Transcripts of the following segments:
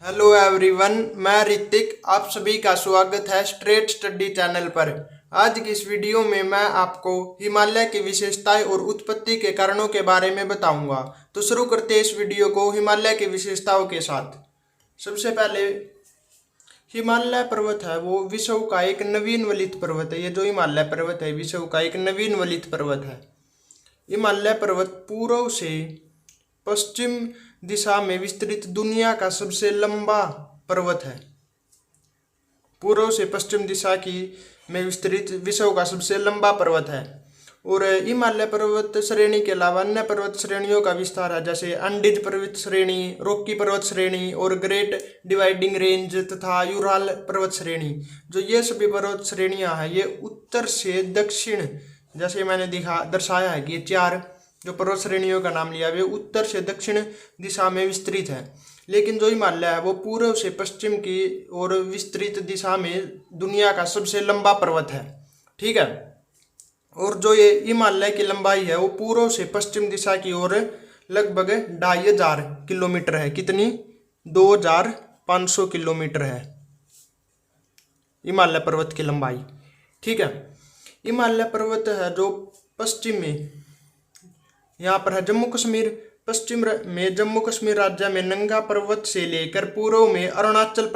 Hello everyone, मैं ऋतिक। आप सभी का स्वागत है स्ट्रेट स्टडी चैनल पर। आज की इस वीडियो में मैं आपको हिमालय की विशेषताएं और उत्पत्ति के कारणों के बारे में बताऊंगा। तो शुरू करते हैं इस वीडियो को हिमालय की विशेषताओं के साथ। सबसे पहले हिमालय पर्वत है वो विश्व का एक नवीन वलित पर्वत है। ये जो हिमालय पर्वत है विश्व का एक नवीन वलित पर्वत है। हिमालय पर्वत पूर्व से पश्चिम दिशा में विस्तृत दुनिया का सबसे लंबा पर्वत है। पूर्व से पश्चिम दिशा की में विस्तृत विश्व का सबसे लंबा पर्वत है। और हिमालय पर्वत श्रेणी के अलावा अन्य पर्वत श्रेणियों का विस्तार है, जैसे अंडीज पर्वत श्रेणी, रॉकी पर्वत श्रेणी और ग्रेट डिवाइडिंग रेंज तथा यूराल पर्वत श्रेणी। जो ये सभी पर्वत श्रेणियां हैं ये उत्तर से दक्षिण, जैसे मैंने दर्शाया है कि ये चार जो पर्वत श्रेणियों का नाम लिया वे उत्तर से दक्षिण दिशा में विस्तृत है। लेकिन जो हिमालय है वो पूर्व से पश्चिम की ओर विस्तृत दिशा में दुनिया का सबसे लंबा पर्वत है। ठीक है। और जो ये हिमालय की लंबाई है वो पूर्व से पश्चिम दिशा की ओर लगभग 2500 किलोमीटर है। कितनी? 2500 किलोमीटर है हिमालय पर्वत की लंबाई। ठीक है। हिमालय पर्वत है जो पश्चिम में यहाँ पर है जम्मू कश्मीर, पश्चिम में जम्मू कश्मीर राज्य में नंगा पर्वत से लेकर पूर्व में अरुणाचल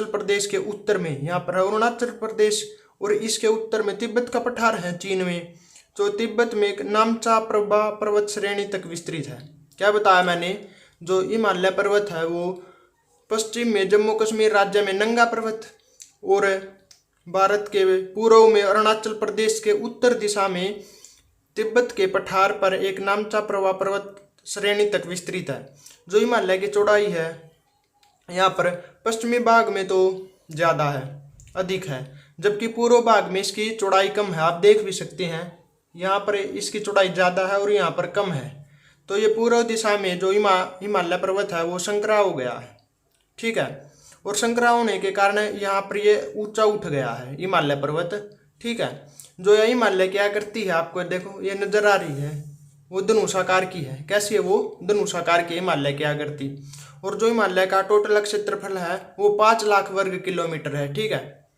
प्रदेश के उत्तर में यहाँ पर है अरुणाचल प्रदेश, और इसके उत्तर में तिब्बत का पठार है चीन में, जो तिब्बत में एक नामचा प्रभा पर्वत श्रेणी तक विस्तृत है। क्या बताया मैंने? जो हिमालय पर्वत है वो पश्चिम में जम्मू कश्मीर राज्य में नंगा पर्वत और भारत के पूर्व में अरुणाचल प्रदेश के उत्तर दिशा में तिब्बत के पठार पर एक नामचा प्रभा पर्वत श्रेणी तक विस्तृत है। जो हिमालय की चौड़ाई है यहाँ पर पश्चिमी भाग में तो ज़्यादा है, अधिक है, जबकि पूर्व भाग में इसकी चौड़ाई कम है। आप देख भी सकते हैं यहाँ पर इसकी चौड़ाई ज़्यादा है और यहाँ पर कम है। तो ये पूर्व दिशा में जो हिमालय पर्वत है वो संकरा हो गया है। ठीक है। और संकरा होने के कारण यहाँ पर ये ऊंचा उठ गया है हिमालय पर्वत। ठीक है। जो यह हिमालय क्या करती है, आपको देखो ये नजर आ रही है, वो धनुषाकार की है। कैसी है वो? धनुषाकार की हिमालय क्या करती। और जो हिमालय का टोटल क्षेत्रफल है वो 5 लाख वर्ग किलोमीटर है। ठीक है।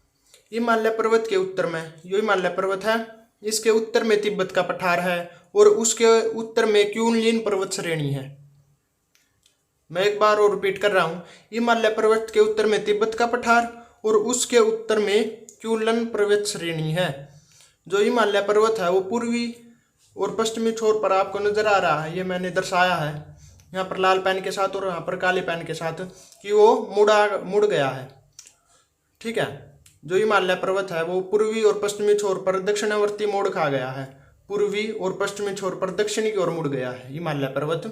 हिमालय पर्वत के उत्तर में जो हिमालय पर्वत है इसके उत्तर में तिब्बत का पठार है और उसके उत्तर में क्यूनलिन पर्वत श्रेणी है। मैं एक बार और रिपीट कर रहा हूँ, हिमालय पर्वत के उत्तर में तिब्बत का पठार और उसके उत्तर में क्यूनलन पर्वत श्रेणी है। जो हिमालय पर्वत है वो पूर्वी और पश्चिमी छोर पर आपको नजर आ रहा है। ये मैंने दर्शाया है यहाँ पर लाल पेन के साथ और यहाँ पर काले पेन के साथ कि वो मुड़ गया है। ठीक है। जो हिमालय पर्वत है वो पूर्वी और पश्चिमी छोर पर दक्षिणावर्ती मोड़ खा गया है। पूर्वी और पश्चिमी छोर पर दक्षिणी की ओर मुड़ गया है हिमालय पर्वत।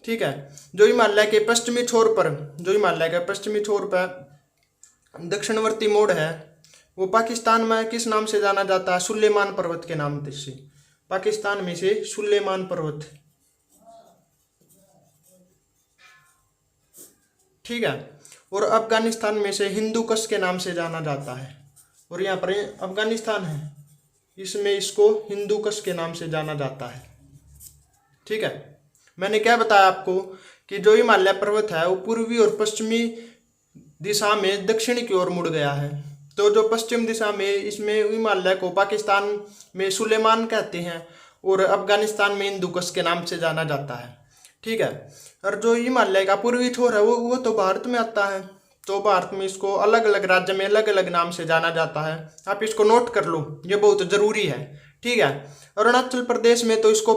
ठीक है। जो हिमालय के पश्चिमी छोर पर दक्षिणवर्ती मोड़ है वो पाकिस्तान में किस नाम से जाना जाता है? सुलेमान पर्वत के नाम से। पाकिस्तान में से सुलेमान पर्वत। ठीक है। और अफगानिस्तान में से हिंदुकश के नाम से जाना जाता है। और यहाँ पर अफगानिस्तान है, इसमें इसको हिंदुकश के नाम से जाना जाता है। ठीक है। मैंने क्या बताया आपको कि जो हिमालय पर्वत है वो पूर्वी और पश्चिमी दिशा में दक्षिण की ओर मुड़ गया है। तो जो पश्चिम दिशा में इसमें हिमालय को पाकिस्तान में सुलेमान कहते हैं और अफगानिस्तान में हिंदुकश के नाम से जाना जाता है। ठीक है। और जो हिमालय का पूर्वी छोर है वो तो भारत में आता है। तो भारत में इसको अलग अलग राज्य में अलग अलग नाम से जाना जाता है। आप इसको नोट कर लो, ये बहुत जरूरी है। ठीक है। अरुणाचल प्रदेश में तो इसको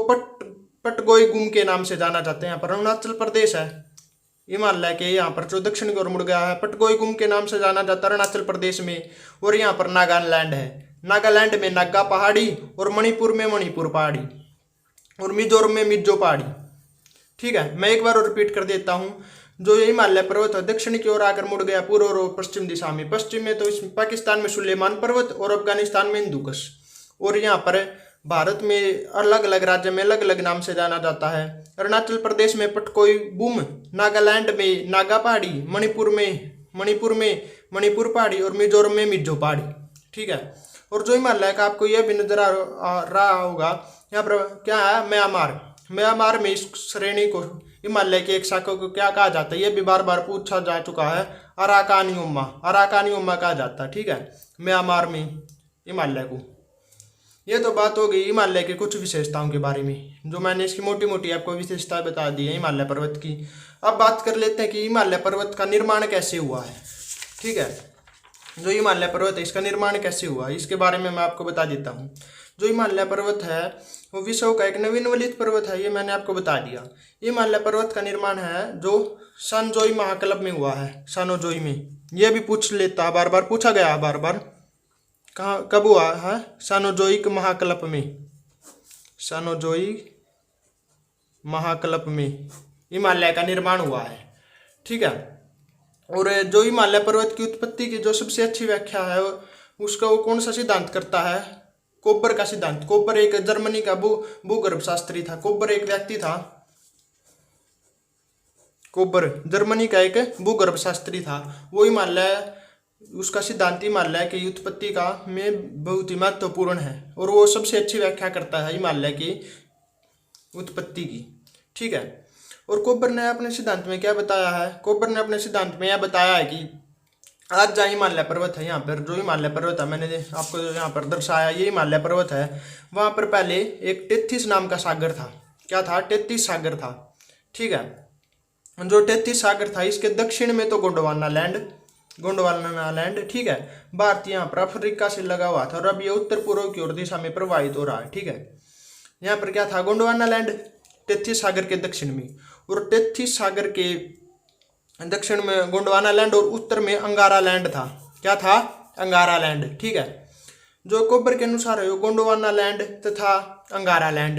पटगोई गुम के नाम से जाना जाता है। यहाँ पर अरुणाचल प्रदेश है हिमालय के यहाँ पर जो दक्षिण की ओर मुड़ गया है, पटगोई गुम के नाम से जाना जाता है अरुणाचल प्रदेश में। और यहाँ पर नागालैंड है, नागालैंड में नागा पहाड़ी और मणिपुर में मणिपुर पहाड़ी और मिजोरम में मिजो पहाड़ी। ठीक है। मैं एक बार और रिपीट कर देता हूँ। जो ये हिमालय पर्वत है दक्षिण की ओर आकर मुड़ गया पूर्व और पश्चिम दिशा में। पश्चिम में तो पाकिस्तान में सुलेमान पर्वत और अफगानिस्तान में हिंदुकश, और यहाँ पर भारत में अलग अलग राज्य में अलग अलग नाम से जाना जाता है। अरुणाचल प्रदेश में पटकोई बुम, नागालैंड में नागा पहाड़ी, मणिपुर में मणिपुर पहाड़ी और मिजोरम में मिजो पहाड़ी। ठीक है। और जो हिमालय का आपको यह भी नजर आ रहा होगा यहाँ पर क्या है, म्यांमार में इस श्रेणी को हिमालय की एक शाखा को क्या कहा जाता है, ये भी बार बार पूछा जा चुका है। अराकानियुमा, अराकानियुमा कहा जाता है। ठीक है, म्यांमार में हिमालय को। ये तो बात हो गई हिमालय के कुछ विशेषताओं के बारे में, जो मैंने इसकी मोटी मोटी आपको विशेषताएं बता दी है हिमालय पर्वत की। अब बात कर लेते हैं कि हिमालय पर्वत का निर्माण कैसे हुआ है। ठीक है, जो हिमालय पर्वत है इसका निर्माण कैसे हुआ, इसके बारे में मैं आपको बता देता हूँ। जो हिमालय पर्वत है वो विश्व का एक नवीनवलित पर्वत है, ये मैंने आपको बता दिया। हिमालय पर्वत का निर्माण है जो सानजोई महाक्लब में हुआ है, सानोजोई में। ये भी पूछ लेता, बार बार पूछा गया, बार बार कहाँ कब हुआ है, सानोजोइक महाक्लब में। सानोजोई महाक्लब में हिमालय का निर्माण हुआ है। ठीक है, और जो हिमालय पर्वत की उत्पत्ति की जो सबसे अच्छी व्याख्या है उसका वो कौन सा सिद्धांत करता है, कोपर का सिद्धांत। कोपर एक जर्मनी का भूगर्भ शास्त्री था। कोपर एक व्यक्ति था, कोपर जर्मनी का एक भूगर्भ शास्त्री था। वो हिमालय, उसका सिद्धांत हिमालय की उत्पत्ति का में बहुत ही महत्वपूर्ण है, और वो सबसे अच्छी व्याख्या करता है हिमालय की उत्पत्ति की। ठीक है, और कोपर ने अपने सिद्धांत में क्या बताया है, कोपर ने अपने सिद्धांत में यह बताया है कि आज जहाँ हिमालय पर्वत है, यहाँ पर जो हिमालय पर्वत है मैंने आपको यहाँ पर दर्शाया, ये हिमालय पर्वत है। वहाँ पर पहले एक टेथिस नाम का सागर था। क्या था, टेथिस सागर था। ठीक है, जो टेथिस सागर था इसके दक्षिण में तो गोंडवाना लैंड। ठीक है, भारत यहाँ पर अफ्रीका से लगा हुआ था, और अब ये उत्तर पूर्व की ओर दिशा में प्रवाहित हो रहा है। ठीक है, यहाँ पर क्या था, गोंडवाना लैंड टेथिस सागर के दक्षिण में, और टेथिस सागर के दक्षिण में गोंडवाना लैंड, और उत्तर में अंगारा लैंड था। क्या था, अंगारा लैंड। ठीक है, जो कोपर के अनुसार है गोंडवाना लैंड तथा अंगारा लैंड,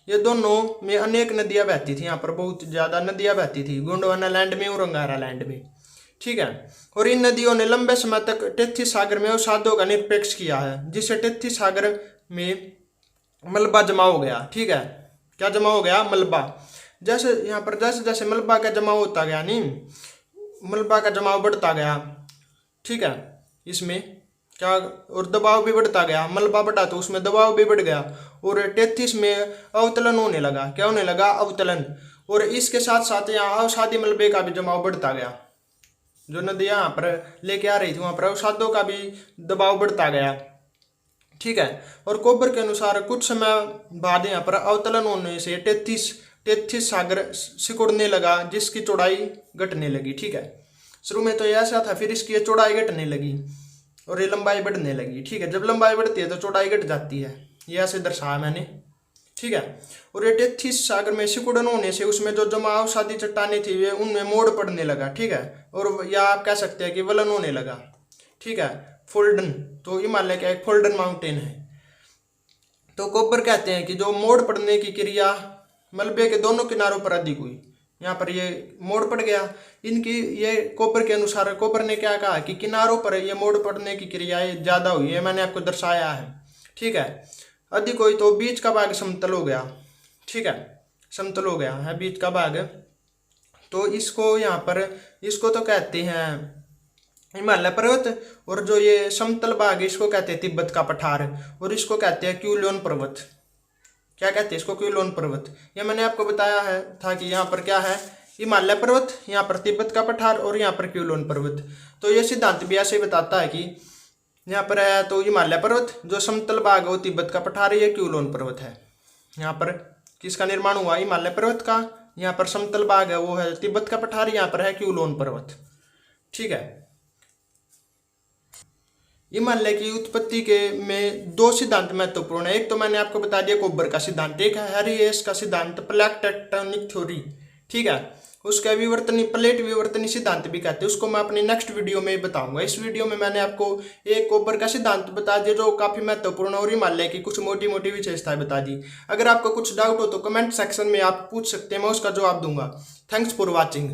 ये दोनों में अनेक नदियां बहती थी। यहाँ पर बहुत ज़्यादा नदियां बहती थी गोंडवाना लैंड में और अंगारा लैंड में। ठीक है, और इन नदियों ने लंबे समय तक टेथिस सागर में अवसादों का निरपेक्ष किया है, जिससे टेथिस सागर में मलबा जमा हो गया। ठीक है, क्या जमा हो गया, मलबा। जैसे यहाँ पर जैसे जैसे मलबा का जमाव होता गया, नहीं मलबा का जमाव बढ़ता गया। ठीक है, इसमें क्या, और दबाव भी बढ़ता गया। मलबा बढ़ा तो उसमें दबाव भी बढ़ गया, और टेथिस में अवतलन होने लगा। क्या होने लगा, अवतलन। और इसके साथ साथ यहाँ अवसादी मलबे का भी जमाव बढ़ता गया। जो नदी यहाँ पर लेके आ रही थी वहाँ पर अवसादों का भी दबाव बढ़ता गया। ठीक है, और कोपर के अनुसार कुछ समय बाद यहाँ पर अवतलन होने से टेथिस सागर सिकुड़ने लगा, जिसकी चौड़ाई घटने लगी। ठीक है, शुरू में तो ये ऐसा था, फिर इसकी चौड़ाई घटने लगी और ये लंबाई बढ़ने लगी। ठीक है, जब लंबाई बढ़ती है तो चौड़ाई घट जाती है, ये ऐसे दर्शाया मैंने। ठीक है, और ये टेथिस सागर में सिकुड़न होने से उसमें जो जमा अवसादी चट्टानें थी वे उनमें मोड़ पड़ने लगा। ठीक है, और या आप कह सकते हैं कि वलन होने लगा। ठीक है, फोल्डन, तो हिमालय का एक फोल्डन माउंटेन है। तो कोपर कहते हैं कि जो मोड़ पड़ने की क्रिया मलबे के दोनों किनारों पर अधिक हुई। यहाँ पर ये मोड़ पड़ गया, इनकी ये कोपर के अनुसार, कोपर ने क्या कहा कि किनारों पर ये मोड़ पड़ने की क्रियाएं ज़्यादा हुई है, मैंने आपको दर्शाया है। ठीक है, अधिक हुई तो बीच का भाग समतल हो गया। ठीक है, समतल हो गया है बीच का भाग, तो इसको यहाँ पर इसको तो कहते हैं हिमालय पर्वत, और जो ये समतल भाग इसको कहते हैं तिब्बत का पठार, और इसको कहते हैं क्यूलोन पर्वत। क्या कहते हैं इसको, क्यूलोन पर्वत। ये मैंने आपको बताया है था कि यहाँ पर क्या है, हिमालय पर्वत, यहाँ पर तिब्बत का पठार, और यहाँ पर क्यूलोन पर्वत। तो ये सिद्धांत भी ऐसे बताता है कि यहाँ पर है तो हिमालय पर्वत, जो समतल भाग है वो तिब्बत का पठार, ये क्यूलोन पर्वत है। यहाँ पर किसका निर्माण हुआ, हिमालय पर्वत का। यहाँ पर समतल भाग है वो है तिब्बत का पठार, यहाँ पर है क्यूलोन पर्वत। ठीक है, हिमालय की उत्पत्ति के में दो सिद्धांत महत्वपूर्ण है। एक तो मैंने आपको बता दिया कोपर का सिद्धांत, एक है हैरी-हेस का सिद्धांत, प्लेट टेक्टोनिक थ्योरी। ठीक है, उसका विवर्तनी, प्लेट विवर्तनी सिद्धांत भी कहते हैं, उसको मैं अपनी नेक्स्ट वीडियो में बताऊंगा। इस वीडियो में मैंने आपको एक कोपर का सिद्धांत बता दिया जो काफी महत्वपूर्ण, और हिमालय की कुछ मोटी मोटी विशेषताएं बता दी। अगर आपको कुछ डाउट हो तो कमेंट सेक्शन में आप पूछ सकते हैं, मैं उसका जवाब दूंगा। Thanks for watching.